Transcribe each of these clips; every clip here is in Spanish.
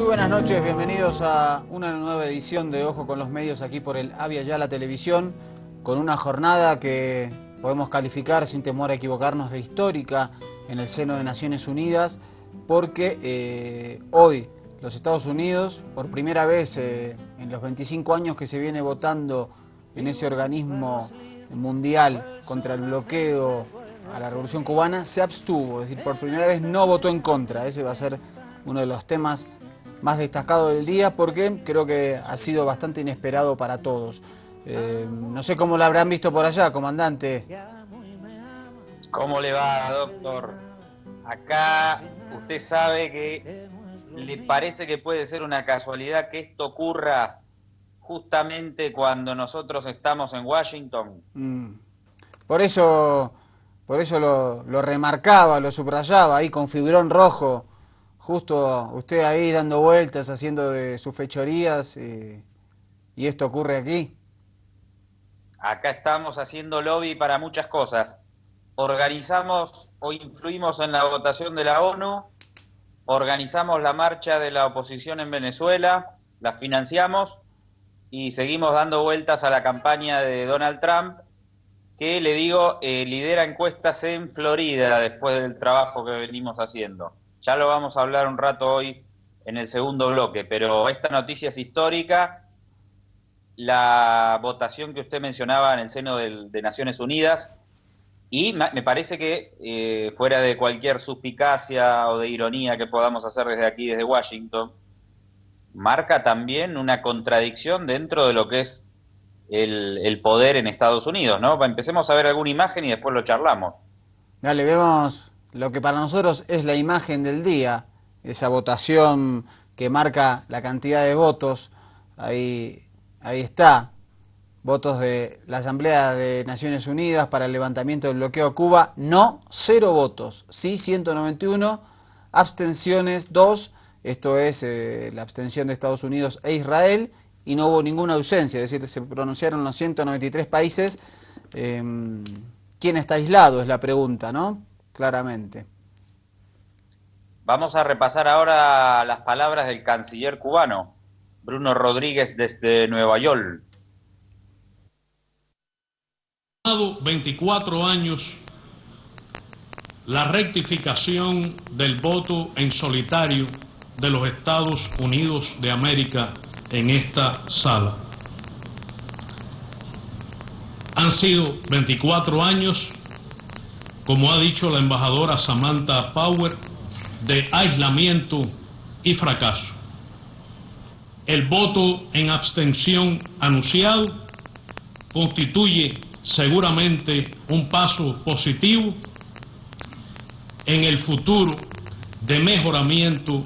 buenas noches, bienvenidos a una nueva edición de Ojo con los Medios aquí por el Avia Yala Televisión, con una jornada que podemos calificar sin temor a equivocarnos de histórica en el seno de Naciones Unidas, porque hoy los Estados Unidos, por primera vez en los 25 años que se viene votando en ese organismo mundial contra el bloqueo a la Revolución Cubana, se abstuvo, es decir, por primera vez no votó en contra. Ese va a ser uno de los temas más destacado del día, porque creo que ha sido bastante inesperado para todos. No sé cómo lo habrán visto por allá, comandante. ¿Cómo le va, doctor? Acá usted sabe que le parece que puede ser una casualidad que esto ocurra justamente cuando nosotros estamos en Washington. Por eso, por eso lo remarcaba, lo subrayaba ahí con fibrón rojo, justo usted ahí dando vueltas, haciendo de sus fechorías, y esto ocurre aquí. Acá estamos haciendo lobby para muchas cosas. Organizamos o influimos en la votación de la ONU, organizamos la marcha de la oposición en Venezuela, la financiamos y seguimos dando vueltas a la campaña de Donald Trump, que le digo, lidera encuestas en Florida después del trabajo que venimos haciendo. Ya lo vamos a hablar un rato hoy en el segundo bloque, pero esta noticia es histórica. La votación que usted mencionaba en el seno de Naciones Unidas, y me parece que fuera de cualquier suspicacia o de ironía que podamos hacer desde aquí, desde Washington, marca también una contradicción dentro de lo que es el poder en Estados Unidos, ¿no? Empecemos a ver alguna imagen y después lo charlamos. Dale, vemos lo que para nosotros es la imagen del día, esa votación que marca la cantidad de votos. Ahí está, votos de la Asamblea de Naciones Unidas para el levantamiento del bloqueo a Cuba, no, 0 votos, sí 191, abstenciones 2, esto es la abstención de Estados Unidos e Israel, y no hubo ninguna ausencia, es decir, se pronunciaron los 193 países. ¿Quién está aislado? Es la pregunta, ¿no? Claramente. Vamos a repasar ahora las palabras del canciller cubano, Bruno Rodríguez, desde Nueva York. 24 años la rectificación del voto en solitario de los Estados Unidos de América en esta sala. Han sido 24 años, como ha dicho la embajadora Samantha Power, de aislamiento y fracaso. El voto en abstención anunciado constituye seguramente un paso positivo en el futuro de mejoramiento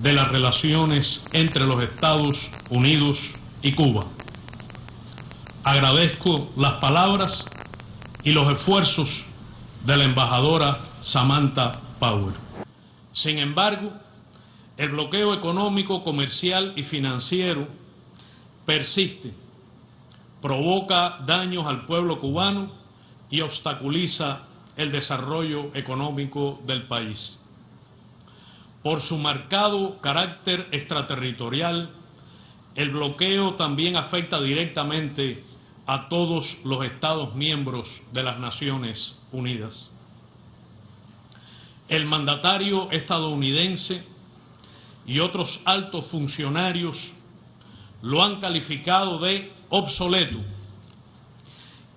de las relaciones entre los Estados Unidos y Cuba. Agradezco las palabras y los esfuerzos de la embajadora Samantha Power. Sin embargo, el bloqueo económico, comercial y financiero persiste, provoca daños al pueblo cubano y obstaculiza el desarrollo económico del país. Por su marcado carácter extraterritorial, el bloqueo también afecta directamente a todos los Estados miembros de las Naciones Unidas. El mandatario estadounidense y otros altos funcionarios lo han calificado de obsoleto,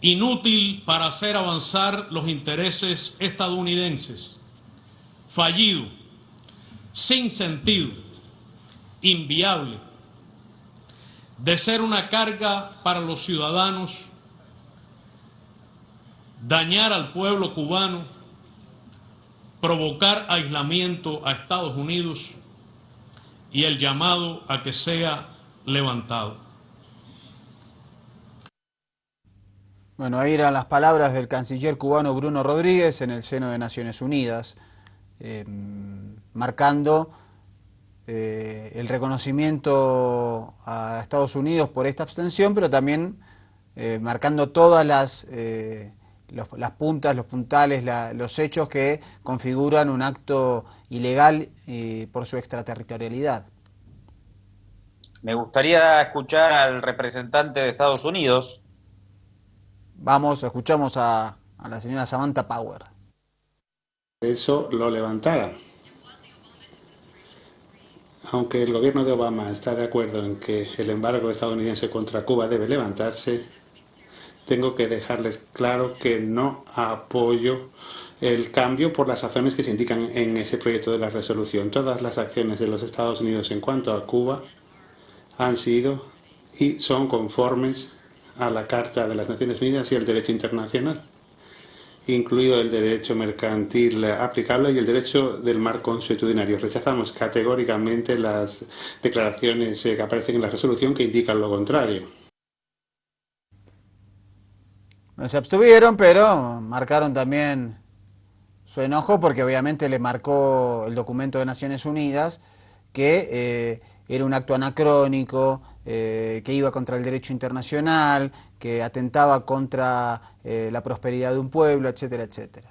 inútil para hacer avanzar los intereses estadounidenses, fallido, sin sentido, inviable, de ser una carga para los ciudadanos, dañar al pueblo cubano, provocar aislamiento a Estados Unidos y el llamado a que sea levantado. Bueno, ahí eran las palabras del canciller cubano Bruno Rodríguez en el seno de Naciones Unidas, marcando el reconocimiento a Estados Unidos por esta abstención, pero también marcando todas las puntas, los puntales, los hechos que configuran un acto ilegal por su extraterritorialidad. Me gustaría escuchar al representante de Estados Unidos. Vamos, escuchamos a la señora Samantha Power. Eso lo levantara. Aunque el gobierno de Obama está de acuerdo en que el embargo estadounidense contra Cuba debe levantarse, tengo que dejarles claro que no apoyo el cambio por las razones que se indican en ese proyecto de la resolución. Todas las acciones de los Estados Unidos en cuanto a Cuba han sido y son conformes a la Carta de las Naciones Unidas y el derecho internacional, incluido el derecho mercantil aplicable y el derecho del marco consuetudinario. Rechazamos categóricamente las declaraciones que aparecen en la resolución que indican lo contrario. No se abstuvieron, pero marcaron también su enojo porque obviamente le marcó el documento de Naciones Unidas que era un acto anacrónico, que iba contra el derecho internacional, que atentaba contra la prosperidad de un pueblo, etcétera, etcétera.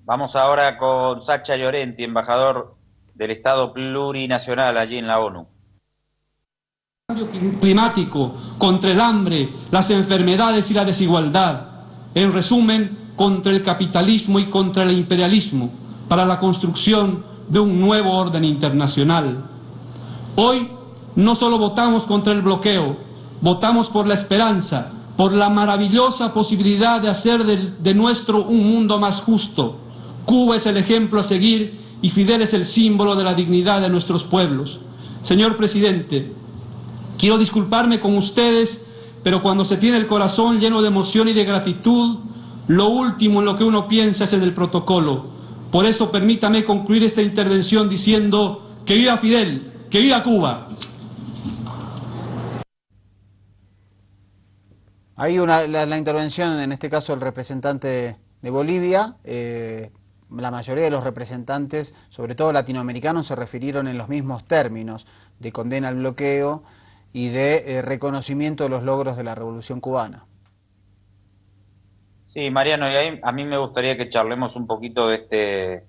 Vamos ahora con Sacha Llorenti, embajador del Estado plurinacional allí en la ONU. Cambio climático, contra el hambre, las enfermedades y la desigualdad. En resumen, contra el capitalismo y contra el imperialismo, para la construcción de un nuevo orden internacional. Hoy no solo votamos contra el bloqueo, votamos por la esperanza, por la maravillosa posibilidad de hacer de nuestro un mundo más justo. Cuba es el ejemplo a seguir y Fidel es el símbolo de la dignidad de nuestros pueblos. Señor presidente, quiero disculparme con ustedes, pero cuando se tiene el corazón lleno de emoción y de gratitud, lo último en lo que uno piensa es en el protocolo. Por eso permítame concluir esta intervención diciendo que viva Fidel, que viva Cuba. Hay la intervención, en este caso el representante de Bolivia. La mayoría de los representantes, sobre todo latinoamericanos, se refirieron en los mismos términos de condena al bloqueo y de reconocimiento de los logros de la Revolución Cubana. Sí, Mariano, y ahí a mí me gustaría que charlemos un poquito de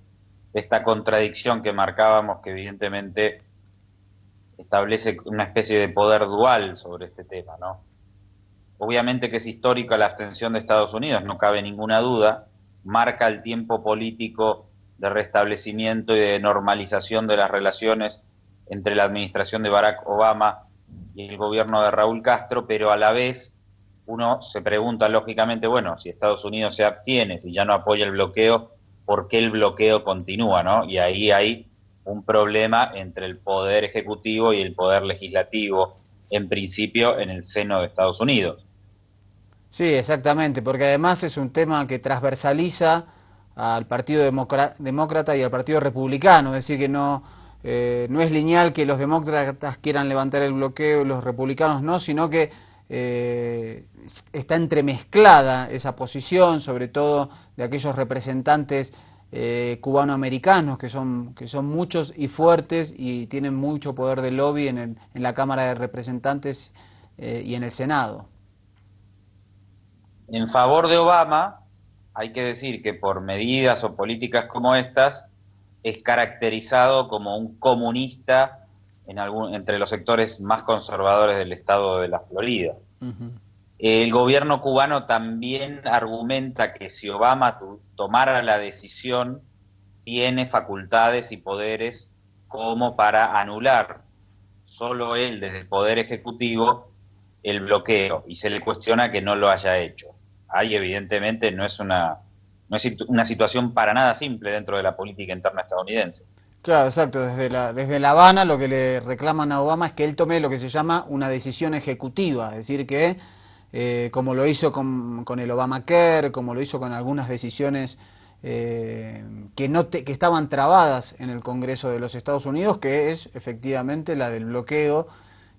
esta contradicción que marcábamos, que evidentemente establece una especie de poder dual sobre este tema, ¿no? Obviamente que es histórica la abstención de Estados Unidos, no cabe ninguna duda, marca el tiempo político de restablecimiento y de normalización de las relaciones entre la administración de Barack Obama y el gobierno de Raúl Castro, pero a la vez uno se pregunta lógicamente, bueno, si Estados Unidos se abstiene, si ya no apoya el bloqueo, ¿por qué el bloqueo continúa, no? Y ahí hay un problema entre el poder ejecutivo y el poder legislativo, en principio en el seno de Estados Unidos. Sí, exactamente, porque además es un tema que transversaliza al Partido Demócrata y al Partido Republicano, es decir, que no es lineal que los demócratas quieran levantar el bloqueo y los republicanos no, sino que está entremezclada esa posición, sobre todo de aquellos representantes cubanoamericanos, que son muchos y fuertes y tienen mucho poder de lobby en la Cámara de Representantes y en el Senado. En favor de Obama, hay que decir que por medidas o políticas como estas, es caracterizado como un comunista entre los sectores más conservadores del estado de la Florida. Uh-huh. El gobierno cubano también argumenta que si Obama tomara la decisión, tiene facultades y poderes como para anular solo él desde el Poder Ejecutivo el bloqueo, y se le cuestiona que no lo haya hecho. Ahí evidentemente no es una situación para nada simple dentro de la política interna estadounidense. Claro, exacto. Desde La Habana lo que le reclaman a Obama es que él tome lo que se llama una decisión ejecutiva, es decir, que como lo hizo con el Obamacare, como lo hizo con algunas decisiones que estaban trabadas en el Congreso de los Estados Unidos, que es efectivamente la del bloqueo,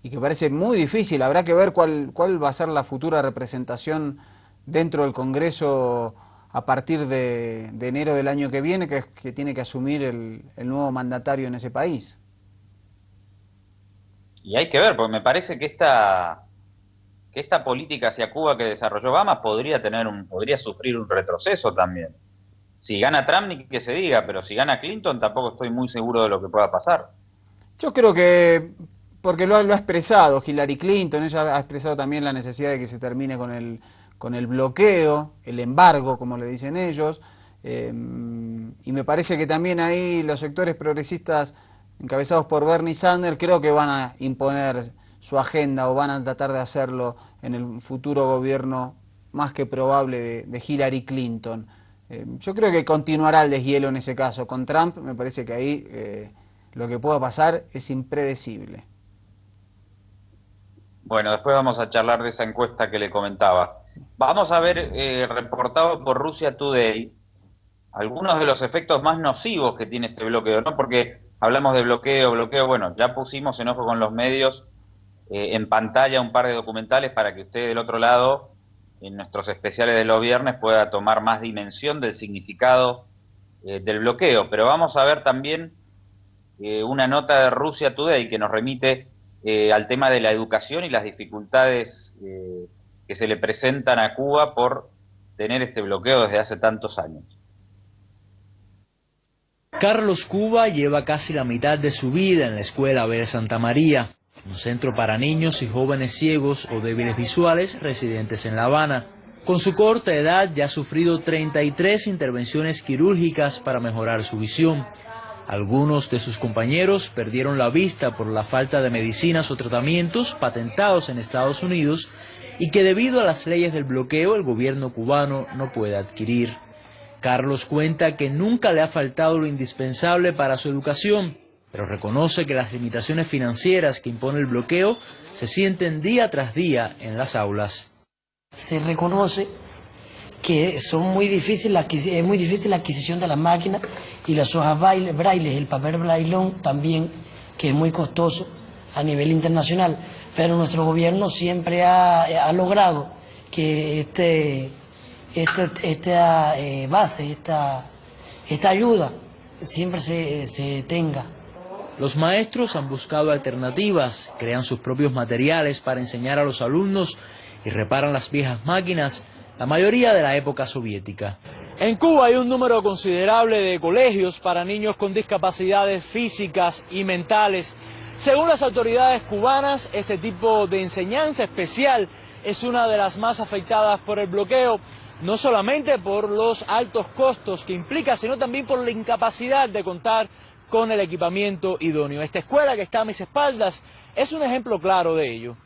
y que parece muy difícil. Habrá que ver cuál va a ser la futura representación dentro del Congreso a partir de enero del año que viene, que tiene que asumir el nuevo mandatario en ese país. Y hay que ver, porque me parece que esta política hacia Cuba que desarrolló Obama podría sufrir un retroceso también. Si gana Trump, ni que se diga, pero si gana Clinton tampoco estoy muy seguro de lo que pueda pasar. Yo creo que porque lo ha expresado Hillary Clinton, ella ha expresado también la necesidad de que se termine con el bloqueo, el embargo, como le dicen ellos, y me parece que también ahí los sectores progresistas encabezados por Bernie Sanders creo que van a imponer su agenda o van a tratar de hacerlo en el futuro gobierno más que probable de Hillary Clinton. Yo creo que continuará el deshielo en ese caso. Con Trump me parece que ahí lo que pueda pasar es impredecible. Bueno, después vamos a charlar de esa encuesta que le comentaba. Vamos a ver, reportado por Russia Today, algunos de los efectos más nocivos que tiene este bloqueo, ¿no? Porque hablamos de bloqueo, bueno, ya pusimos en Ojo con los Medios en pantalla un par de documentales para que usted del otro lado, en nuestros especiales de los viernes, pueda tomar más dimensión del significado del bloqueo. Pero vamos a ver también una nota de Russia Today que nos remite al tema de la educación y las dificultades que se le presentan a Cuba por tener este bloqueo desde hace tantos años. Carlos Cuba lleva casi la mitad de su vida en la escuela Abel Santa María, un centro para niños y jóvenes ciegos o débiles visuales residentes en La Habana. Con su corta edad ya ha sufrido 33 intervenciones quirúrgicas para mejorar su visión. Algunos de sus compañeros perdieron la vista por la falta de medicinas o tratamientos patentados en Estados Unidos y que debido a las leyes del bloqueo el gobierno cubano no puede adquirir. Carlos cuenta que nunca le ha faltado lo indispensable para su educación, pero reconoce que las limitaciones financieras que impone el bloqueo se sienten día tras día en las aulas. Se reconoce que es muy difícil la adquisición de las máquinas y las hojas braille, el papel braillón también, que es muy costoso a nivel internacional, pero nuestro gobierno siempre ha logrado que esta ayuda siempre se tenga. Los maestros han buscado alternativas, crean sus propios materiales para enseñar a los alumnos y reparan las viejas máquinas, la mayoría de la época soviética. En Cuba hay un número considerable de colegios para niños con discapacidades físicas y mentales. Según las autoridades cubanas, este tipo de enseñanza especial es una de las más afectadas por el bloqueo, no solamente por los altos costos que implica, sino también por la incapacidad de contar con el equipamiento idóneo. Esta escuela que está a mis espaldas es un ejemplo claro de ello.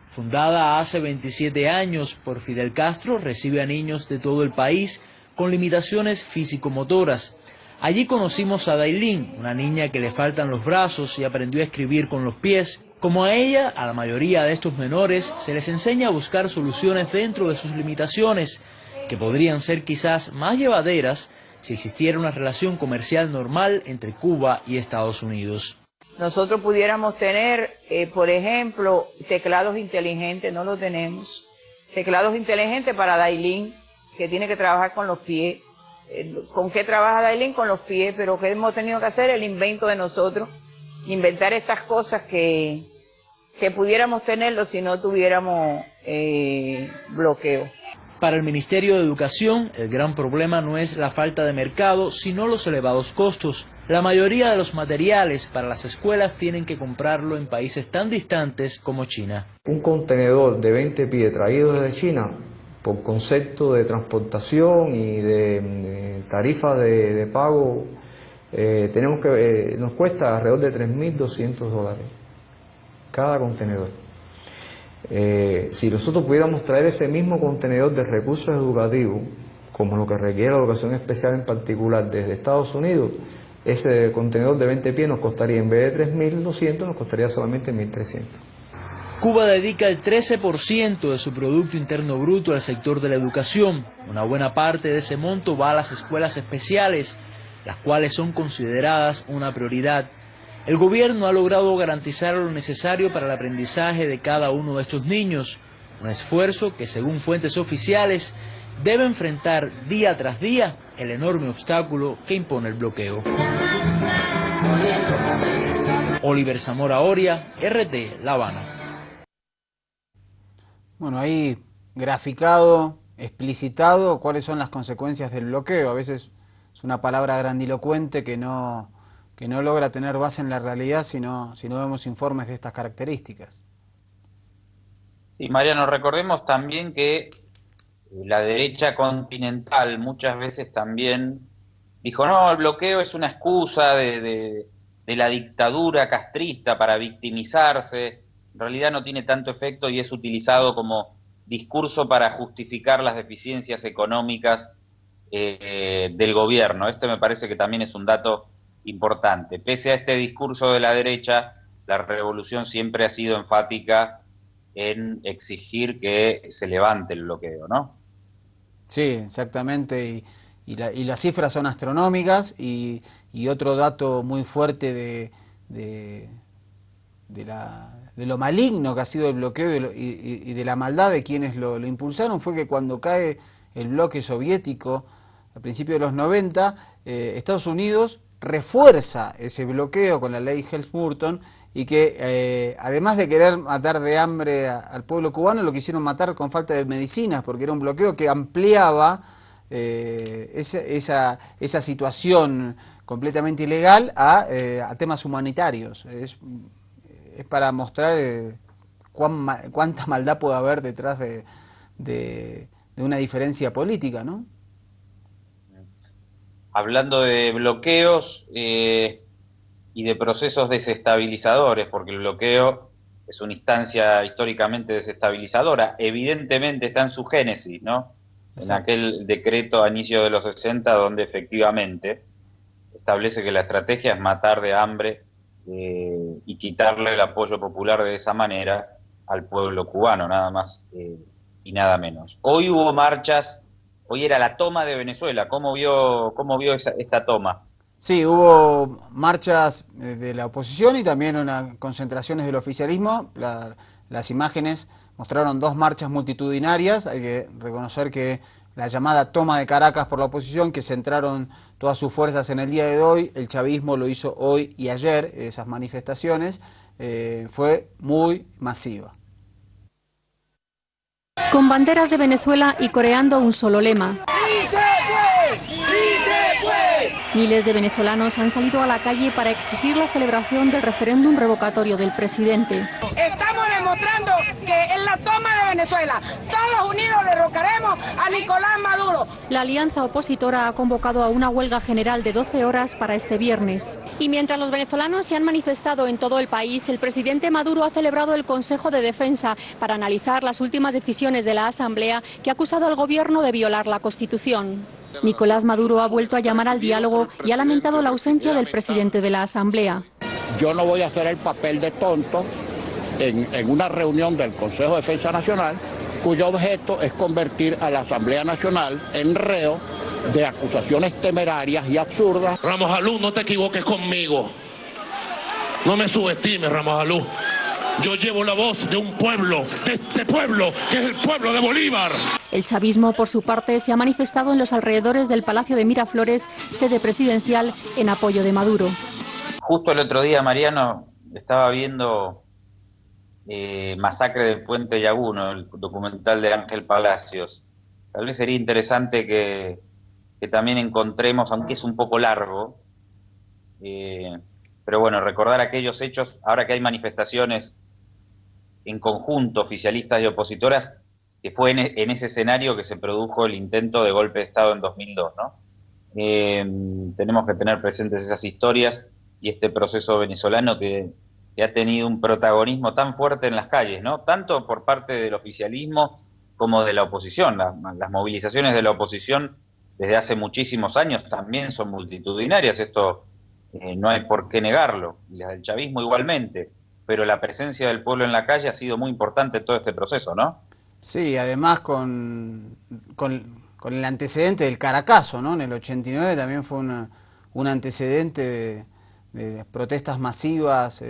Fundada hace 27 años por Fidel Castro, recibe a niños de todo el país con limitaciones físico-motoras. Allí conocimos a Dailin, una niña que le faltan los brazos y aprendió a escribir con los pies. Como a ella, a la mayoría de estos menores se les enseña a buscar soluciones dentro de sus limitaciones, que podrían ser quizás más llevaderas si existiera una relación comercial normal entre Cuba y Estados Unidos. Nosotros pudiéramos tener, por ejemplo, teclados inteligentes, no lo tenemos. Teclados inteligentes para Dailin, que tiene que trabajar con los pies. ¿Con qué trabaja Dailin? Con los pies, pero ¿qué hemos tenido que hacer? El invento de nosotros. Inventar estas cosas que pudiéramos tenerlo si no tuviéramos bloqueo. Para el Ministerio de Educación, el gran problema no es la falta de mercado, sino los elevados costos. La mayoría de los materiales para las escuelas tienen que comprarlo en países tan distantes como China. Un contenedor de 20 pies traído desde China, por concepto de transportación y de tarifas de pago, nos cuesta alrededor de $3.200 cada contenedor. Si nosotros pudiéramos traer ese mismo contenedor de recursos educativos, como lo que requiere la educación especial en particular desde Estados Unidos, ese contenedor de 20 pies nos costaría, en vez de $3.200, nos costaría solamente $1.300. Cuba dedica el 13% de su Producto Interno Bruto al sector de la educación. Una buena parte de ese monto va a las escuelas especiales, las cuales son consideradas una prioridad. El gobierno ha logrado garantizar lo necesario para el aprendizaje de cada uno de estos niños, un esfuerzo que, según fuentes oficiales, debe enfrentar día tras día el enorme obstáculo que impone el bloqueo. Oliver Zamora Oria, RT, La Habana. Bueno, ahí graficado, explicitado cuáles son las consecuencias del bloqueo. A veces es una palabra grandilocuente que no que no logra tener base en la realidad si no vemos informes de estas características. Sí, Mariano, recordemos también que la derecha continental muchas veces también dijo, no, el bloqueo es una excusa de la dictadura castrista para victimizarse, en realidad no tiene tanto efecto y es utilizado como discurso para justificar las deficiencias económicas del gobierno. Esto me parece que también es un dato importante. Pese a este discurso de la derecha, la revolución siempre ha sido enfática en exigir que se levante el bloqueo, ¿no? Sí, exactamente, y las cifras son astronómicas, y otro dato muy fuerte de lo maligno que ha sido el bloqueo y de la maldad de quienes lo impulsaron fue que cuando cae el bloque soviético a principios de los 90, Estados Unidos refuerza ese bloqueo con la ley Helms-Burton, y que además de querer matar de hambre al pueblo cubano, lo quisieron matar con falta de medicinas, porque era un bloqueo que ampliaba esa situación completamente ilegal a temas humanitarios. Es para mostrar cuánta maldad puede haber detrás de una diferencia política, ¿no? Hablando de bloqueos y de procesos desestabilizadores, porque el bloqueo es una instancia históricamente desestabilizadora, evidentemente está en su génesis, ¿no? Exacto. En aquel decreto a inicio de los 60, donde efectivamente establece que la estrategia es matar de hambre y quitarle el apoyo popular de esa manera al pueblo cubano, nada más y nada menos. Hoy hubo marchas, hoy era la toma de Venezuela. ¿Cómo vio esta toma? Sí, hubo marchas de la oposición y también concentraciones del oficialismo. Las imágenes mostraron 2 marchas multitudinarias. Hay que reconocer que la llamada toma de Caracas por la oposición, que centraron todas sus fuerzas en el día de hoy, el chavismo lo hizo hoy y ayer, esas manifestaciones, fue muy masiva. Con banderas de Venezuela y coreando un solo lema. ¡Sí se puede! ¡Sí se puede! Miles de venezolanos han salido a la calle para exigir la celebración del referéndum revocatorio del presidente. Estamos demostrando que en la toma de Venezuela, todos unidos derrocaremos a Nicolás Maduro. La alianza opositora ha convocado a una huelga general de 12 horas para este viernes. Y mientras los venezolanos se han manifestado en todo el país, el presidente Maduro ha celebrado el Consejo de Defensa para analizar las últimas decisiones de la Asamblea, que ha acusado al gobierno de violar la Constitución. Nicolás Maduro ha vuelto a llamar al diálogo y ha lamentado la ausencia del presidente de la Asamblea. Yo no voy a hacer el papel de tonto en una reunión del Consejo de Defensa Nacional, cuyo objeto es convertir a la Asamblea Nacional en reo de acusaciones temerarias y absurdas. Ramos Alú, no te equivoques conmigo. No me subestimes, Ramos Alú. Yo llevo la voz de un pueblo, de este pueblo, que es el pueblo de Bolívar. El chavismo, por su parte, se ha manifestado en los alrededores del Palacio de Miraflores, sede presidencial, en apoyo de Maduro. Justo el otro día, Mariano, estaba viendo Masacre del Puente Llaguno, el documental de Ángel Palacios. Tal vez sería interesante que también encontremos, aunque es un poco largo, pero bueno, recordar aquellos hechos, ahora que hay manifestaciones en conjunto, oficialistas y opositoras, que fue en ese escenario que se produjo el intento de golpe de Estado en 2002, ¿no? Tenemos que tener presentes esas historias y este proceso venezolano que ha tenido un protagonismo tan fuerte en las calles, ¿no? Tanto por parte del oficialismo como de la oposición. Las movilizaciones de la oposición desde hace muchísimos años también son multitudinarias, esto no hay por qué negarlo, y las del chavismo igualmente, pero la presencia del pueblo en la calle ha sido muy importante en todo este proceso, ¿no? Sí, además con el antecedente del Caracazo, ¿no? En el 89 también fue un antecedente de protestas masivas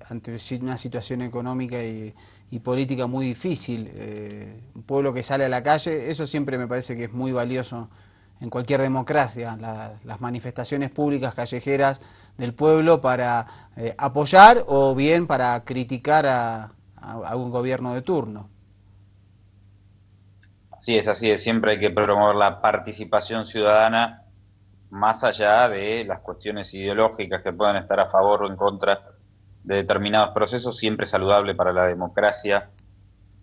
ante una situación económica y política muy difícil. Un pueblo que sale a la calle, eso siempre me parece que es muy valioso en cualquier democracia, las manifestaciones públicas callejeras del pueblo para apoyar o bien para criticar a un gobierno de turno. Así es, siempre hay que promover la participación ciudadana más allá de las cuestiones ideológicas que puedan estar a favor o en contra de determinados procesos, siempre es saludable para la democracia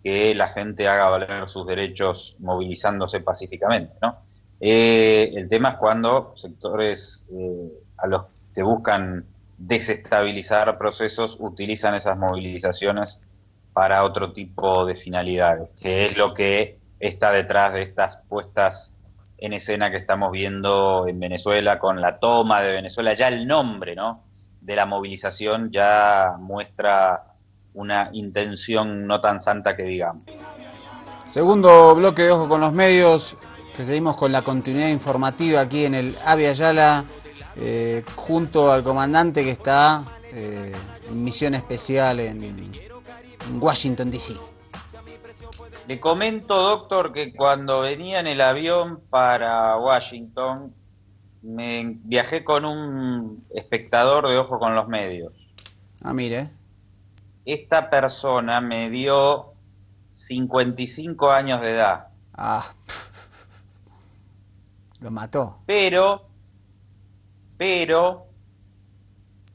que la gente haga valer sus derechos movilizándose pacíficamente, ¿no? El tema es cuando sectores a los que buscan desestabilizar procesos utilizan esas movilizaciones para otro tipo de finalidades, que es lo que está detrás de estas puestas en escena que estamos viendo en Venezuela con la toma de Venezuela. Ya el nombre, ¿no?, de la movilización ya muestra una intención no tan santa que digamos. Segundo bloque de Ojo con los Medios, que seguimos con la continuidad informativa aquí en el Abya Yala, junto al comandante que está en misión especial en Washington, D.C. Le comento, doctor, que cuando venía en el avión para Washington, viajé con un espectador de Ojo con los Medios. Ah, mire. Esta persona me dio 55 años de edad. Ah, lo mató. Pero,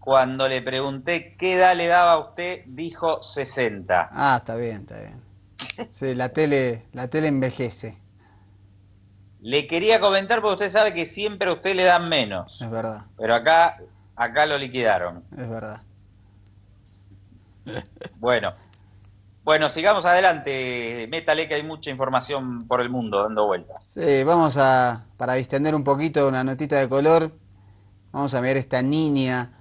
cuando le pregunté qué edad le daba a usted, dijo 60. Ah, está bien, está bien. Sí, la tele envejece. Le quería comentar porque usted sabe que siempre a usted le dan menos. Es verdad. Pero acá lo liquidaron. Es verdad. Bueno, sigamos adelante. Métale que hay mucha información por el mundo dando vueltas. Sí, vamos para distender un poquito una notita de color, vamos a ver esta niña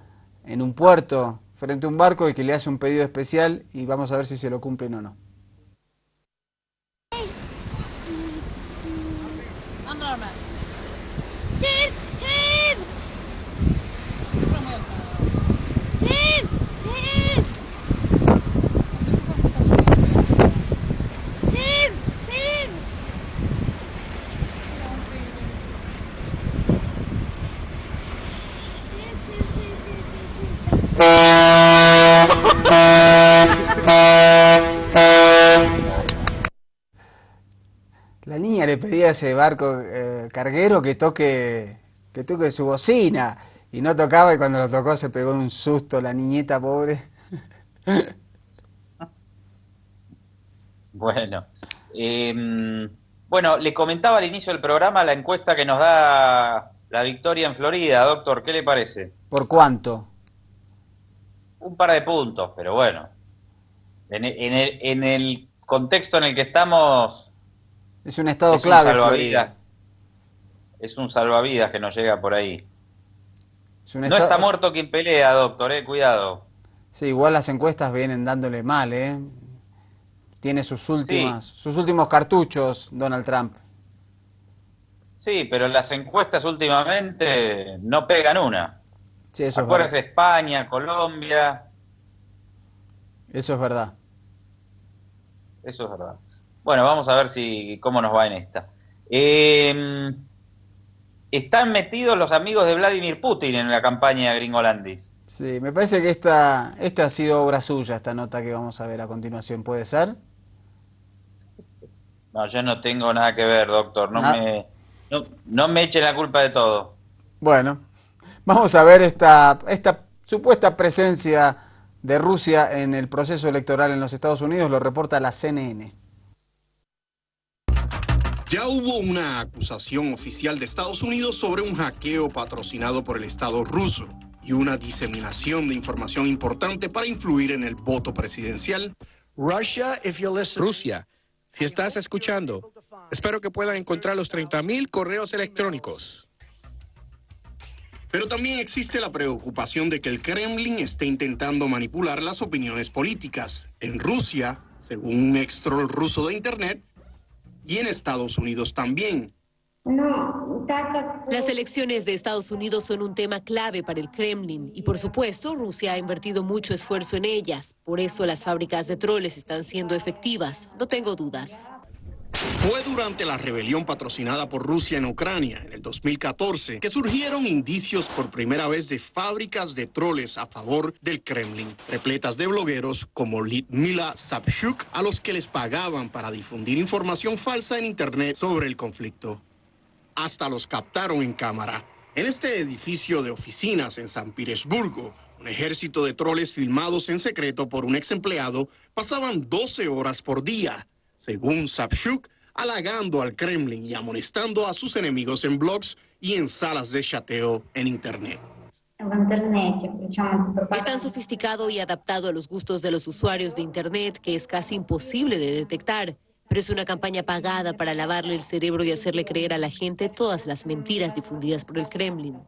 en un puerto frente a un barco y que le hace un pedido especial y vamos a ver si se lo cumplen o no. La niña le pedía a ese barco carguero que toque su bocina y no tocaba, y cuando lo tocó se pegó un susto la niñita pobre. Bueno, le comentaba al inicio del programa la encuesta que nos da la victoria en Florida, doctor, ¿qué le parece? ¿Por cuánto? Un par de puntos, pero bueno, en el contexto en el que estamos... Es un estado clave, Florida. Es un salvavidas que nos llega por ahí. No está muerto quien pelea, doctor, cuidado. Sí, igual las encuestas vienen dándole mal, Tiene sus últimos cartuchos Donald Trump. Sí, pero las encuestas últimamente no pegan una. Sí, eso Acuérdense, es verdad. España, Colombia. Eso es verdad. Eso es verdad. Bueno, vamos a ver cómo nos va en esta. Están metidos los amigos de Vladimir Putin en la campaña Gringolandis. Sí, me parece que esta ha sido obra suya, esta nota que vamos a ver a continuación. ¿Puede ser? No, yo no tengo nada que ver, doctor. No me echen la culpa de todo. Bueno, vamos a ver esta supuesta presencia de Rusia en el proceso electoral en los Estados Unidos. Lo reporta la CNN. Ya hubo una acusación oficial de Estados Unidos sobre un hackeo patrocinado por el Estado ruso y una diseminación de información importante para influir en el voto presidencial. Rusia, si estás escuchando, espero que puedan encontrar los 30,000 correos electrónicos. Pero también existe la preocupación de que el Kremlin esté intentando manipular las opiniones políticas en Rusia, según un ex-troll ruso de Internet, y en Estados Unidos también. Las elecciones de Estados Unidos son un tema clave para el Kremlin y, por supuesto, Rusia ha invertido mucho esfuerzo en ellas. Por eso las fábricas de troles están siendo efectivas, no tengo dudas. Fue durante la rebelión patrocinada por Rusia en Ucrania en el 2014 que surgieron indicios por primera vez de fábricas de troles a favor del Kremlin, repletas de blogueros como Lyudmila Savchuk, a los que les pagaban para difundir información falsa en Internet sobre el conflicto. Hasta los captaron en cámara. En este edificio de oficinas en San Petersburgo, un ejército de troles filmados en secreto por un ex empleado pasaban 12 horas por día, según Savchuk, halagando al Kremlin y amonestando a sus enemigos en blogs y en salas de chateo en Internet. Es tan sofisticado y adaptado a los gustos de los usuarios de Internet que es casi imposible de detectar. Pero es una campaña pagada para lavarle el cerebro y hacerle creer a la gente todas las mentiras difundidas por el Kremlin.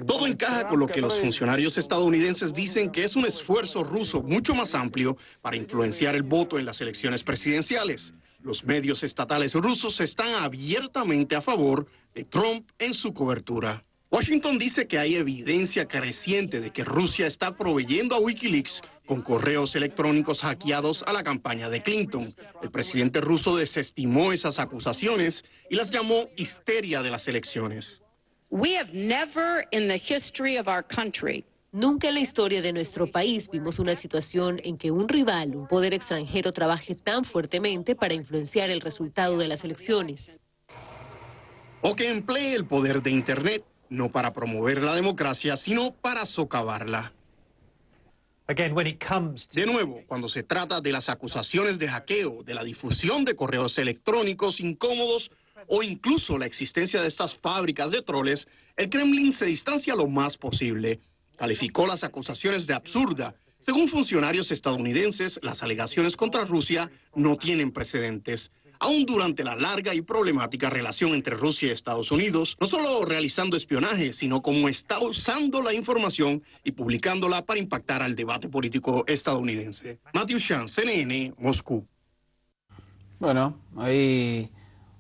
Todo encaja con lo que los funcionarios estadounidenses dicen que es un esfuerzo ruso mucho más amplio para influenciar el voto en las elecciones presidenciales. Los medios estatales rusos están abiertamente a favor de Trump en su cobertura. Washington dice que hay evidencia creciente de que Rusia está proveyendo a Wikileaks con correos electrónicos hackeados a la campaña de Clinton. El presidente ruso desestimó esas acusaciones y las llamó histeria de las elecciones. Nunca en la historia de nuestro país vimos una situación en que un rival, un poder extranjero, trabaje tan fuertemente para influenciar el resultado de las elecciones. O que emplee el poder de Internet, no para promover la democracia, sino para socavarla. De nuevo, cuando se trata de las acusaciones de hackeo, de la difusión de correos electrónicos incómodos o incluso la existencia de estas fábricas de troles, el Kremlin se distancia lo más posible. Calificó las acusaciones de absurda. Según funcionarios estadounidenses, las alegaciones contra Rusia no tienen precedentes. Aún durante la larga y problemática relación entre Rusia y Estados Unidos, no solo realizando espionaje, sino como está usando la información y publicándola para impactar al debate político estadounidense. Matthew Shan, CNN, Moscú. Bueno, hay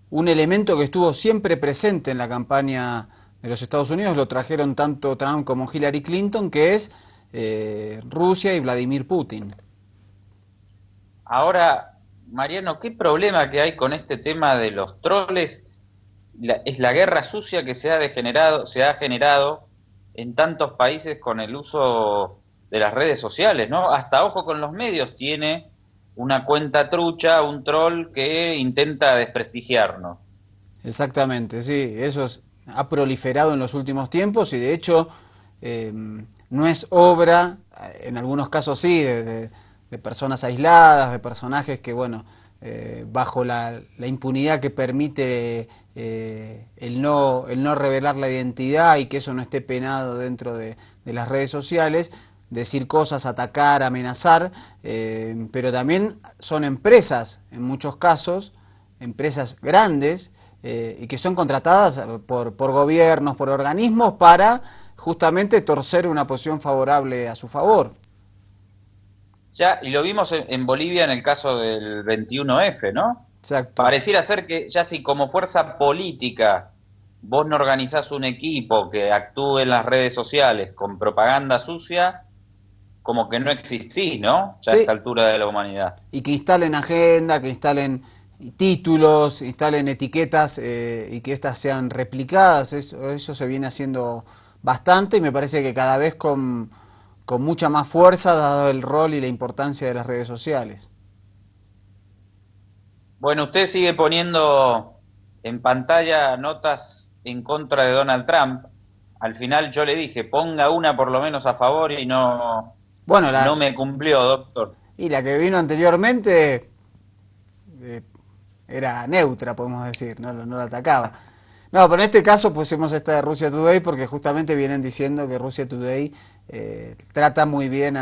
un elemento que estuvo siempre presente en la campaña de los Estados Unidos, lo trajeron tanto Trump como Hillary Clinton, que es Rusia y Vladimir Putin. Ahora, Mariano, ¿qué problema que hay con este tema de los troles? Es la guerra sucia que se ha generado en tantos países con el uso de las redes sociales, ¿no? Hasta Ojo con los Medios tiene una cuenta trucha, un troll que intenta desprestigiarnos. Exactamente, sí, eso ha proliferado en los últimos tiempos y de hecho no es obra, en algunos casos sí, de personas aisladas, de personajes que, bueno, bajo la impunidad que permite el no revelar la identidad y que eso no esté penado dentro de las redes sociales, decir cosas, atacar, amenazar, pero también son empresas, en muchos casos, empresas grandes, y que son contratadas por gobiernos, por organismos, para justamente torcer una posición favorable a su favor. Ya, y lo vimos en Bolivia en el caso del 21F, ¿no? Exacto. Pareciera ser que ya si como fuerza política vos no organizás un equipo que actúe en las redes sociales con propaganda sucia, como que no existís, ¿no? Ya sí, a esta altura de la humanidad. Y que instalen agenda, que instalen títulos, instalen etiquetas y que éstas sean replicadas, eso se viene haciendo bastante y me parece que cada vez con mucha más fuerza, dado el rol y la importancia de las redes sociales. Bueno, usted sigue poniendo en pantalla notas en contra de Donald Trump. Al final yo le dije, ponga una por lo menos a favor y no, bueno, no me cumplió, doctor. Y la que vino anteriormente era neutra, podemos decir, no la atacaba. No, pero en este caso pusimos esta de Russia Today porque justamente vienen diciendo que Russia Today trata muy bien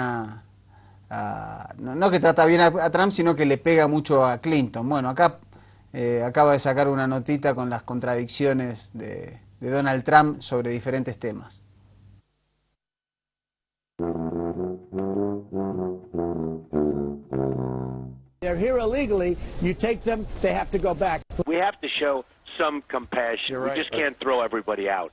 no que trata bien a Trump, sino que le pega mucho a Clinton. Bueno, acá acaba de sacar una notita con las contradicciones de Donald Trump sobre diferentes temas. They're here illegally, you take them, they have to go back. We have to show some compassion. Right. We just can't throw everybody out.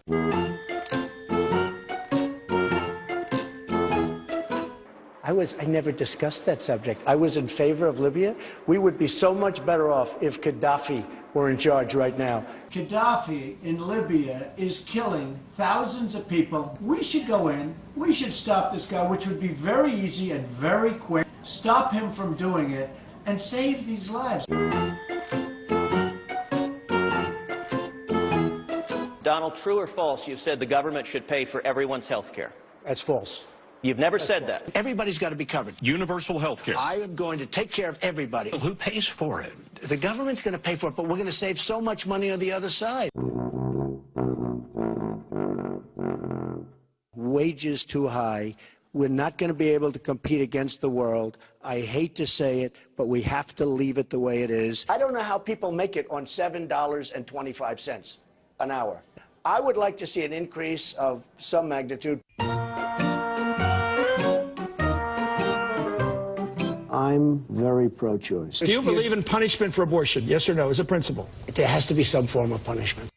I never discussed that subject. I was in favor of Libya. We would be so much better off if Gaddafi were in charge right now. Gaddafi in Libya is killing thousands of people. We should go in, we should stop this guy, which would be very easy and very quick. Stop him from doing it and save these lives. Donald, true or false, you've said the government should pay for everyone's health care? That's false. You've never said that. Everybody's got to be covered. Universal health care. I am going to take care of everybody. Who pays for it? The government's going to pay for it, but we're going to save so much money on the other side. Wages too high. We're not going to be able to compete against the world. I hate to say it, but we have to leave it the way it is. I don't know how people make it on $7.25 an hour. I would like to see an increase of some magnitude. I'm very pro-choice. Do you believe in punishment for abortion? Yes or no, as a principle? There has to be some form of punishment.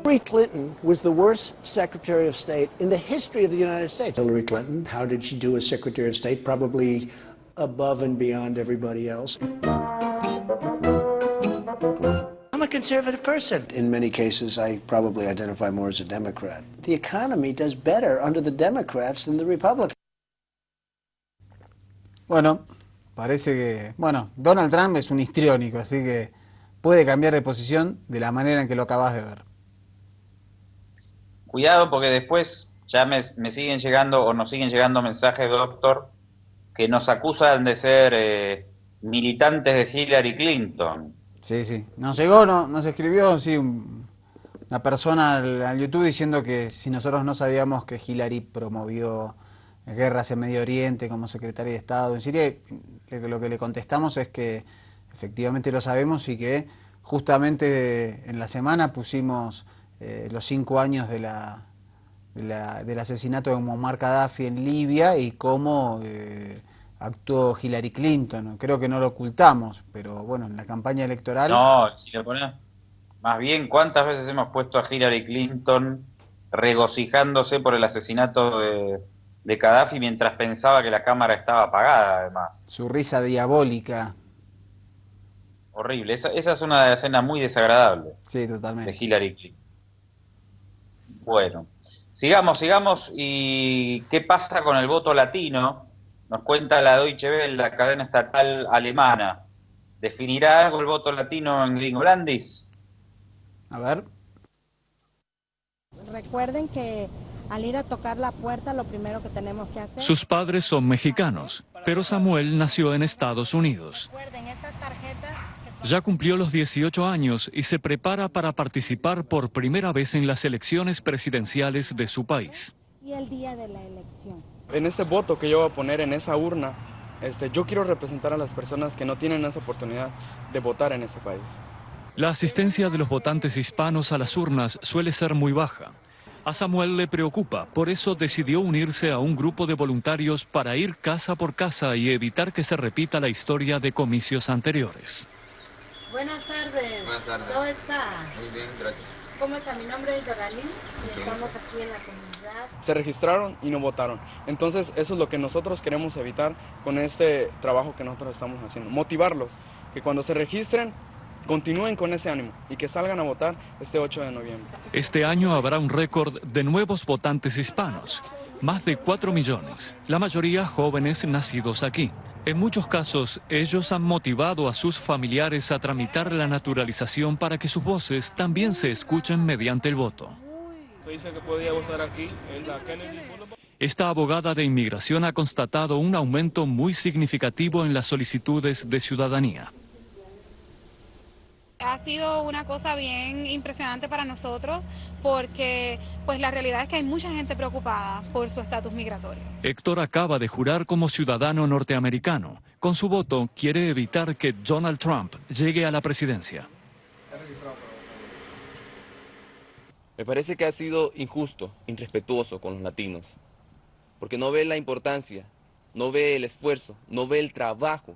Hillary Clinton was the worst Secretary of State in the history of the United States. Hillary Clinton, how did she do as Secretary of State? Probably above and beyond everybody else. I'm a conservative person. In many cases, I probably identify more as a Democrat. The economy does better under the Democrats than the Republicans. Bueno, parece que... Bueno, Donald Trump es un histriónico, así que puede cambiar de posición de la manera en que lo acabas de ver. Cuidado porque después ya me siguen llegando o nos siguen llegando mensajes, doctor, que nos acusan de ser militantes de Hillary Clinton. Sí, sí. Nos llegó, nos escribió, sí, una persona al YouTube diciendo que si nosotros no sabíamos que Hillary promovió guerras en Medio Oriente como secretaria de Estado en Siria, lo que le contestamos es que efectivamente lo sabemos y que justamente en la semana pusimos los 5 años del asesinato de Muammar Gaddafi en Libia y cómo actuó Hillary Clinton. Creo que no lo ocultamos, pero bueno, en la campaña electoral... No, si le pones... Más bien, ¿cuántas veces hemos puesto a Hillary Clinton regocijándose por el asesinato de Gaddafi mientras pensaba que la cámara estaba apagada, además? Su risa diabólica. Horrible. Esa es una de las escenas muy desagradables. Sí, totalmente. De Hillary Clinton. Bueno, sigamos. ¿Y qué pasa con el voto latino? Nos cuenta la Deutsche Welle, la cadena estatal alemana. ¿Definirá algo el voto latino en Gringolandis? A ver. Recuerden que al ir a tocar la puerta lo primero que tenemos que hacer... Sus padres son mexicanos, pero Samuel nació en Estados Unidos. Recuerden, estas tarjetas... Ya cumplió los 18 años y se prepara para participar por primera vez en las elecciones presidenciales de su país. Y el día de la elección. En ese voto que yo voy a poner en esa urna, yo quiero representar a las personas que no tienen esa oportunidad de votar en ese país. La asistencia de los votantes hispanos a las urnas suele ser muy baja. A Samuel le preocupa, por eso decidió unirse a un grupo de voluntarios para ir casa por casa y evitar que se repita la historia de comicios anteriores. Buenas tardes. Buenas tardes. ¿Cómo está? Muy bien, gracias. ¿Cómo está? Mi nombre es Doralín y estamos aquí en la comunidad. Se registraron y no votaron. Entonces eso es lo que nosotros queremos evitar con este trabajo que nosotros estamos haciendo. Motivarlos, que cuando se registren continúen con ese ánimo y que salgan a votar este 8 de noviembre. Este año habrá un récord de nuevos votantes hispanos, más de 4 millones, la mayoría jóvenes nacidos aquí. En muchos casos, ellos han motivado a sus familiares a tramitar la naturalización para que sus voces también se escuchen mediante el voto. Se dice que podía votar aquí en la Kennedy Boulevard. Esta abogada de inmigración ha constatado un aumento muy significativo en las solicitudes de ciudadanía. Ha sido una cosa bien impresionante para nosotros porque pues la realidad es que hay mucha gente preocupada por su estatus migratorio. Héctor acaba de jurar como ciudadano norteamericano. Con su voto quiere evitar que Donald Trump llegue a la presidencia. Me parece que ha sido injusto, irrespetuoso con los latinos, porque no ve la importancia, no ve el esfuerzo, no ve el trabajo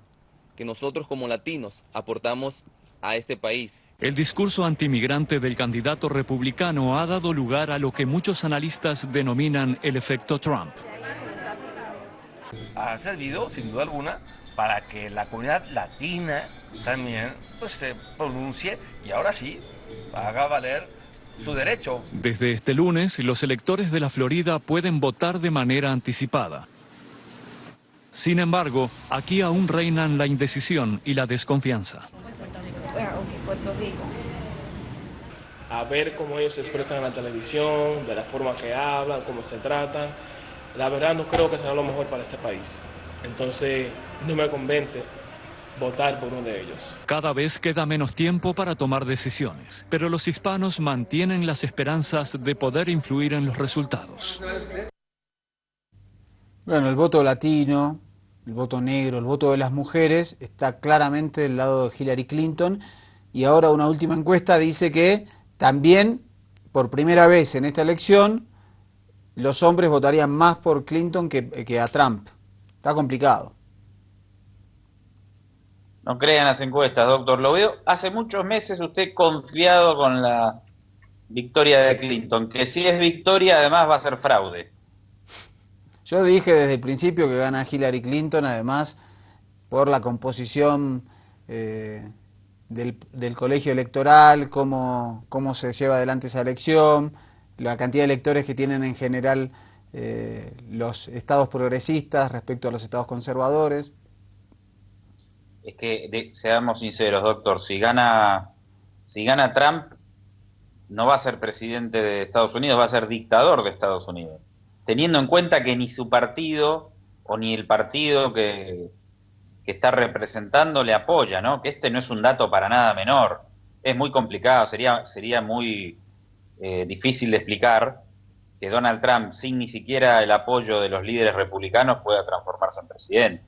que nosotros como latinos aportamos a este país. El discurso antimigrante del candidato republicano ha dado lugar a lo que muchos analistas denominan el efecto Trump. Ha servido, sin duda alguna, para que la comunidad latina también se pronuncie y ahora sí haga valer su derecho. Desde este lunes, los electores de la Florida pueden votar de manera anticipada. Sin embargo, aquí aún reinan la indecisión y la desconfianza. Okay. Puerto Rico. A ver cómo ellos se expresan en la televisión, de la forma que hablan, cómo se tratan. La verdad no creo que sea lo mejor para este país. Entonces no me convence votar por uno de ellos. Cada vez queda menos tiempo para tomar decisiones, pero los hispanos mantienen las esperanzas de poder influir en los resultados. Bueno, el voto latino, el voto negro, el voto de las mujeres está claramente del lado de Hillary Clinton, y ahora una última encuesta dice que también, por primera vez en esta elección, los hombres votarían más por Clinton que a Trump. Está complicado. No crean las encuestas, doctor. Lo veo hace muchos meses usted confiado con la victoria de Clinton, que si es victoria además va a ser fraude. Yo dije desde el principio que gana Hillary Clinton, además por la composición del colegio electoral, cómo se lleva adelante esa elección, la cantidad de electores que tienen en general los estados progresistas respecto a los estados conservadores. Es que, seamos sinceros, doctor, si gana Trump, no va a ser presidente de Estados Unidos, va a ser dictador de Estados Unidos. Teniendo en cuenta que ni su partido, o ni el partido que está representando le apoya, ¿no? Que este no es un dato para nada menor. Es muy complicado, sería muy difícil de explicar que Donald Trump, sin ni siquiera el apoyo de los líderes republicanos, pueda transformarse en presidente.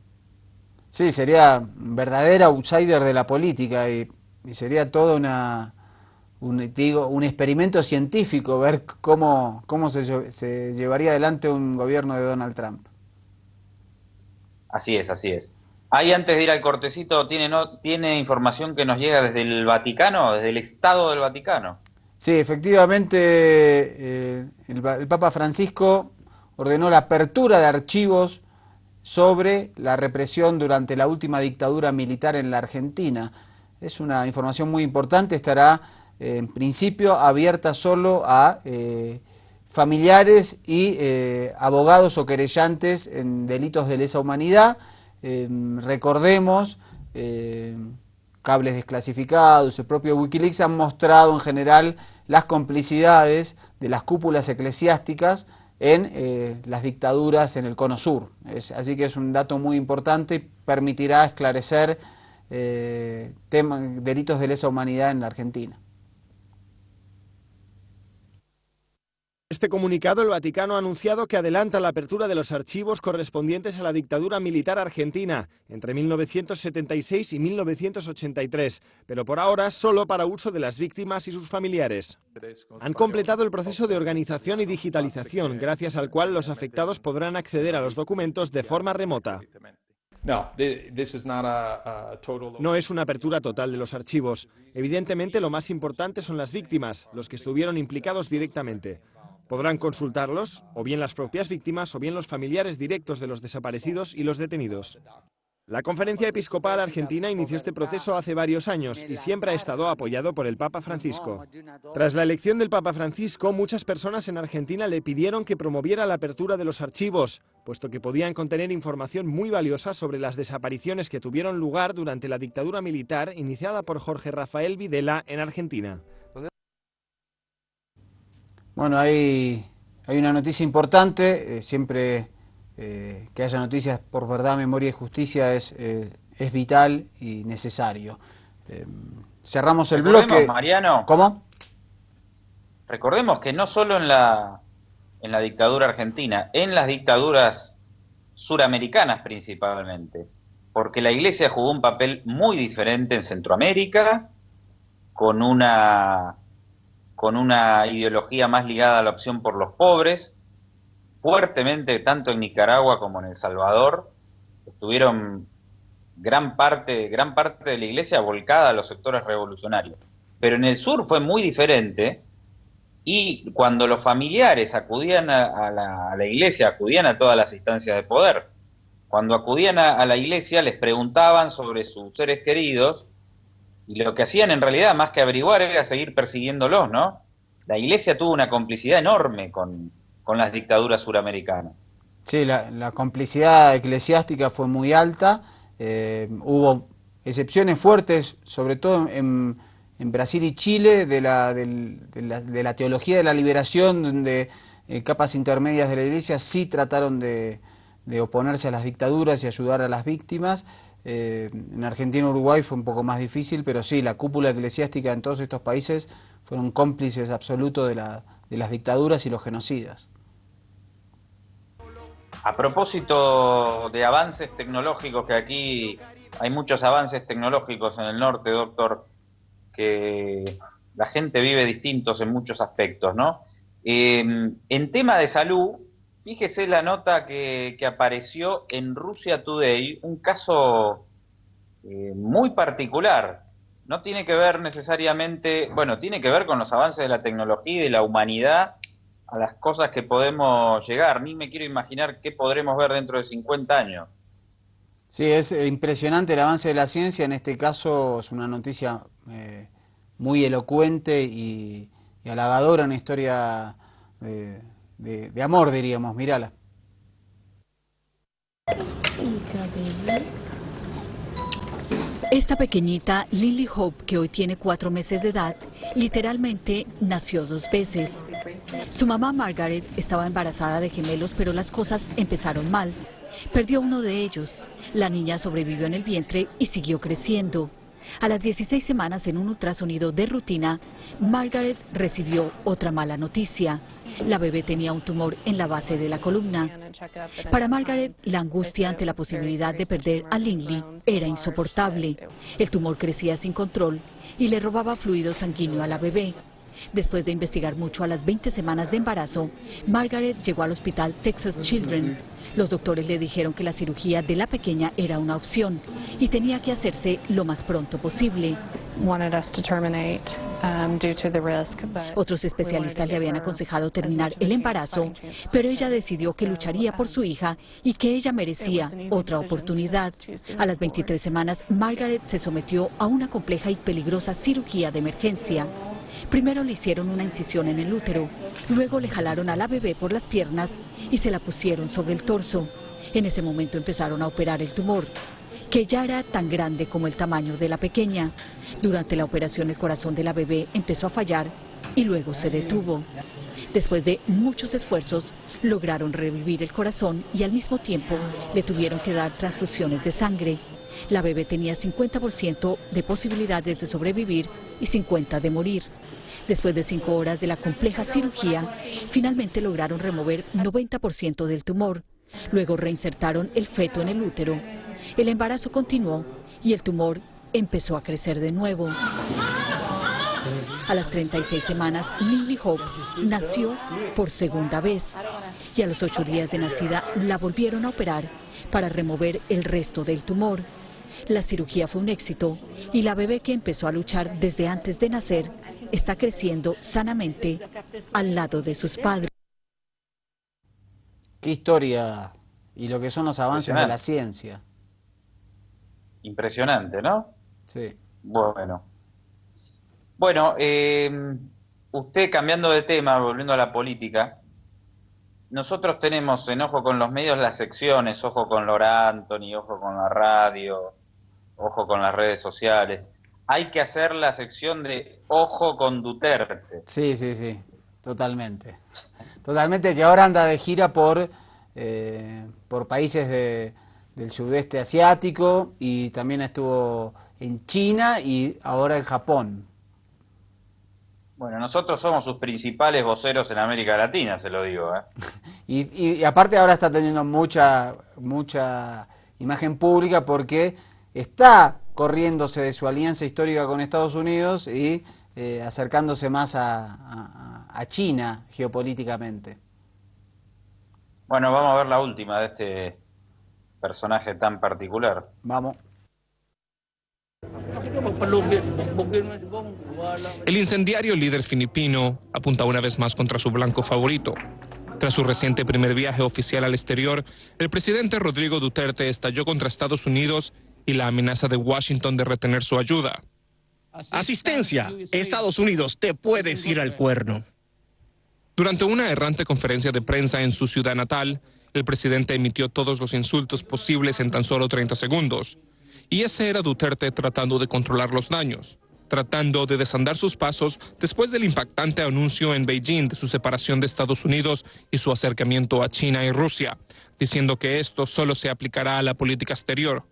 Sí, sería un verdadero outsider de la política y sería todo un experimento científico ver cómo se llevaría adelante un gobierno de Donald Trump. Así es, así es. Ahí, antes de ir al cortecito, ¿tiene información que nos llega desde el Vaticano, desde el Estado del Vaticano? Sí, efectivamente, el Papa Francisco ordenó la apertura de archivos sobre la represión durante la última dictadura militar en la Argentina. Es una información muy importante, estará en principio abierta solo a familiares y abogados o querellantes en delitos de lesa humanidad. Recordemos, cables desclasificados, el propio Wikileaks han mostrado en general las complicidades de las cúpulas eclesiásticas en las dictaduras en el Cono Sur. Así que es un dato muy importante y permitirá esclarecer delitos de lesa humanidad en la Argentina. Este comunicado, el Vaticano ha anunciado que adelanta la apertura de los archivos correspondientes a la dictadura militar argentina entre 1976 y 1983, pero por ahora solo para uso de las víctimas y sus familiares. Han completado el proceso de organización y digitalización, gracias al cual los afectados podrán acceder a los documentos de forma remota. No es una apertura total de los archivos. Evidentemente, lo más importante son las víctimas, los que estuvieron implicados directamente. Podrán consultarlos, o bien las propias víctimas, o bien los familiares directos de los desaparecidos y los detenidos. La Conferencia Episcopal Argentina inició este proceso hace varios años y siempre ha estado apoyado por el Papa Francisco. Tras la elección del Papa Francisco, muchas personas en Argentina le pidieron que promoviera la apertura de los archivos, puesto que podían contener información muy valiosa sobre las desapariciones que tuvieron lugar durante la dictadura militar iniciada por Jorge Rafael Videla en Argentina. Bueno, hay una noticia importante, siempre que haya noticias por verdad, memoria y justicia es vital y necesario. Cerramos el bloque. Mariano, ¿Cómo? Recordemos que no solo en la dictadura argentina, en las dictaduras suramericanas principalmente, porque la Iglesia jugó un papel muy diferente en Centroamérica, con una ideología más ligada a la opción por los pobres, fuertemente tanto en Nicaragua como en El Salvador, estuvieron gran parte de la Iglesia volcada a los sectores revolucionarios. Pero en el sur fue muy diferente, y cuando los familiares acudían a la Iglesia, acudían a todas las instancias de poder. Cuando acudían a la Iglesia les preguntaban sobre sus seres queridos, y lo que hacían en realidad, más que averiguar, era seguir persiguiéndolos, ¿no? La Iglesia tuvo una complicidad enorme con las dictaduras suramericanas. Sí, la complicidad eclesiástica fue muy alta, hubo excepciones fuertes, sobre todo en en Brasil y Chile de la teología de la liberación, donde capas intermedias de la Iglesia sí trataron de oponerse a las dictaduras y ayudar a las víctimas. En Argentina y Uruguay fue un poco más difícil, pero sí, la cúpula eclesiástica en todos estos países fueron cómplices absolutos de las dictaduras y los genocidas. A propósito de avances tecnológicos, que aquí hay muchos avances tecnológicos en el norte, doctor, que la gente vive distintos en muchos aspectos, ¿no? En tema de salud, fíjese la nota que apareció en Russia Today, un caso muy particular. No tiene que ver necesariamente, bueno, tiene que ver con los avances de la tecnología y de la humanidad, a las cosas que podemos llegar. Ni me quiero imaginar qué podremos ver dentro de 50 años. Sí, es impresionante el avance de la ciencia. En este caso es una noticia muy elocuente y halagadora, una historia de amor, diríamos. Mírala. Esta pequeñita Lily Hope, que hoy tiene 4 meses de edad, literalmente nació 2 veces. Su mamá Margaret estaba embarazada de gemelos, pero las cosas empezaron mal. Perdió uno de ellos. La niña sobrevivió en el vientre y siguió creciendo. A las 16 semanas, en un ultrasonido de rutina, Margaret recibió otra mala noticia. La bebé tenía un tumor en la base de la columna. Para Margaret, la angustia ante la posibilidad de perder a Lily era insoportable. El tumor crecía sin control y le robaba fluido sanguíneo a la bebé. Después de investigar mucho, a las 20 semanas de embarazo, Margaret llegó al hospital Texas Children. Los doctores le dijeron que la cirugía de la pequeña era una opción y tenía que hacerse lo más pronto posible. Otros especialistas le habían aconsejado terminar el embarazo, pero ella decidió que lucharía por su hija y que ella merecía otra oportunidad. A las 23 semanas, Margaret se sometió a una compleja y peligrosa cirugía de emergencia. Primero le hicieron una incisión en el útero, luego le jalaron a la bebé por las piernas y se la pusieron sobre el torso. En ese momento empezaron a operar el tumor, que ya era tan grande como el tamaño de la pequeña. Durante la operación el corazón de la bebé empezó a fallar y luego se detuvo. Después de muchos esfuerzos, lograron revivir el corazón y al mismo tiempo le tuvieron que dar transfusiones de sangre. La bebé tenía 50% de posibilidades de sobrevivir y 50% de morir. Después de 5 horas de la compleja cirugía, finalmente lograron remover 90% del tumor. Luego reinsertaron el feto en el útero. El embarazo continuó y el tumor empezó a crecer de nuevo. A las 36 semanas, Lily Hope nació por segunda vez y a los 8 días de nacida la volvieron a operar para remover el resto del tumor. La cirugía fue un éxito y la bebé, que empezó a luchar desde antes de nacer, está creciendo sanamente al lado de sus padres. Qué historia y lo que son los avances de la ciencia. Impresionante, ¿no? Sí. Bueno, usted, cambiando de tema, volviendo a la política, nosotros tenemos en Ojo con los Medios las secciones, Ojo con Laura Anthony, Ojo con la radio, Ojo con las redes sociales. Hay que hacer la sección de Ojo con Duterte. Sí, totalmente. Totalmente, que ahora anda de gira por países del sudeste asiático y también estuvo en China y ahora en Japón. Bueno, nosotros somos sus principales voceros en América Latina, se lo digo, ¿eh? Y aparte ahora está teniendo mucha imagen pública porque está corriéndose de su alianza histórica con Estados Unidos y acercándose más a China geopolíticamente. Bueno, vamos a ver la última de este personaje tan particular. Vamos. El incendiario líder filipino apunta una vez más contra su blanco favorito. Tras su reciente primer viaje oficial al exterior, el presidente Rodrigo Duterte estalló contra Estados Unidos y la amenaza de Washington de retener su ayuda. Asistencia, Estados Unidos, te puedes ir al cuerno. Durante una errante conferencia de prensa en su ciudad natal, el presidente emitió todos los insultos posibles en tan solo 30 segundos. Y ese era Duterte tratando de controlar los daños. tratando de desandar sus pasos después del impactante anuncio en Beijing de su separación de Estados Unidos y su acercamiento a China y Rusia, diciendo que esto solo se aplicará a la política exterior.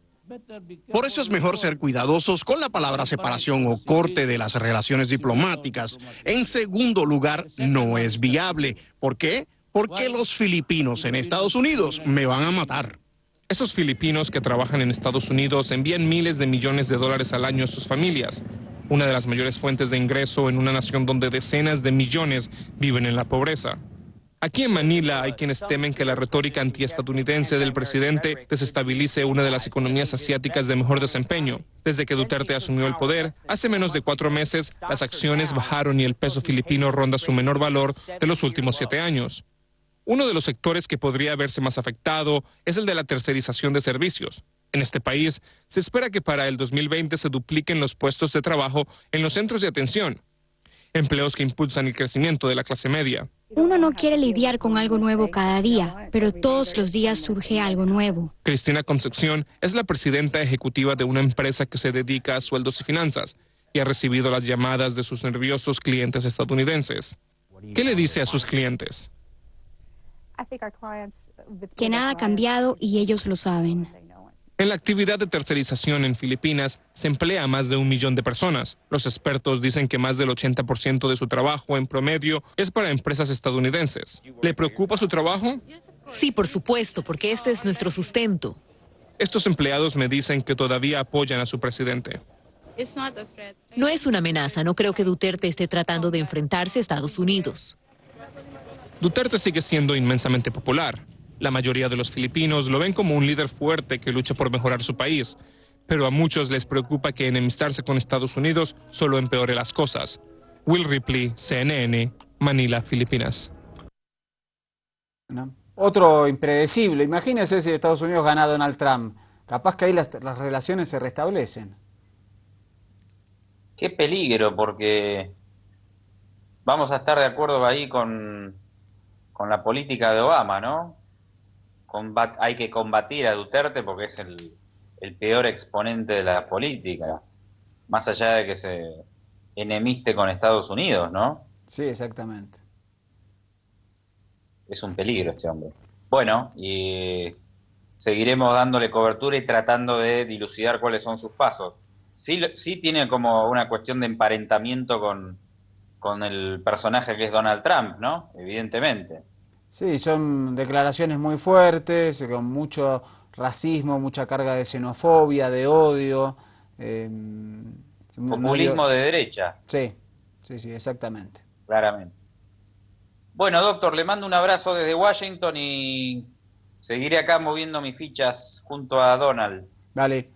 Por eso es mejor ser cuidadosos con la palabra separación o corte de las relaciones diplomáticas. En segundo lugar, no es viable. ¿Por qué? Porque los filipinos en Estados Unidos me van a matar. Esos filipinos que trabajan en Estados Unidos envían miles de millones de dólares al año a sus familias, una de las mayores fuentes de ingreso en una nación donde decenas de millones viven en la pobreza. Aquí en Manila hay quienes temen que la retórica antiestadounidense del presidente desestabilice una de las economías asiáticas de mejor desempeño. Desde que Duterte asumió el poder, hace menos de 4 meses, las acciones bajaron y el peso filipino ronda su menor valor de los últimos 7 años. Uno de los sectores que podría verse más afectado es el de la tercerización de servicios. En este país, se espera que para el 2020 se dupliquen los puestos de trabajo en los centros de atención, empleos que impulsan el crecimiento de la clase media. Uno no quiere lidiar con algo nuevo cada día, pero todos los días surge algo nuevo. Cristina Concepción es la presidenta ejecutiva de una empresa que se dedica a sueldos y finanzas y ha recibido las llamadas de sus nerviosos clientes estadounidenses. ¿Qué le dice a sus clientes? Que nada ha cambiado y ellos lo saben. En la actividad de tercerización en Filipinas se emplea a más de 1 millón de personas. Los expertos dicen que más del 80% de su trabajo en promedio es para empresas estadounidenses. ¿Le preocupa su trabajo? Sí, por supuesto, porque este es nuestro sustento. Estos empleados me dicen que todavía apoyan a su presidente. No es una amenaza, no creo que Duterte esté tratando de enfrentarse a Estados Unidos. Duterte sigue siendo inmensamente popular. La mayoría de los filipinos lo ven como un líder fuerte que lucha por mejorar su país, pero a muchos les preocupa que enemistarse con Estados Unidos solo empeore las cosas. Will Ripley, CNN, Manila, Filipinas. Otro impredecible. Imagínense si Estados Unidos gana a Donald Trump. Capaz que ahí las relaciones se restablecen. Qué peligro, porque vamos a estar de acuerdo ahí con la política de Obama, ¿no? Hay que combatir a Duterte porque es el peor exponente de la política, más allá de que se enemiste con Estados Unidos, ¿no? Sí, exactamente. Es un peligro este hombre. Bueno, y seguiremos dándole cobertura y tratando de dilucidar cuáles son sus pasos. Sí tiene como una cuestión de emparentamiento con el personaje que es Donald Trump, ¿no? Evidentemente. Sí, son declaraciones muy fuertes, con mucho racismo, mucha carga de xenofobia, de odio. Populismo de derecha. Sí, exactamente. Claramente. Bueno, doctor, le mando un abrazo desde Washington y seguiré acá moviendo mis fichas junto a Donald. Dale.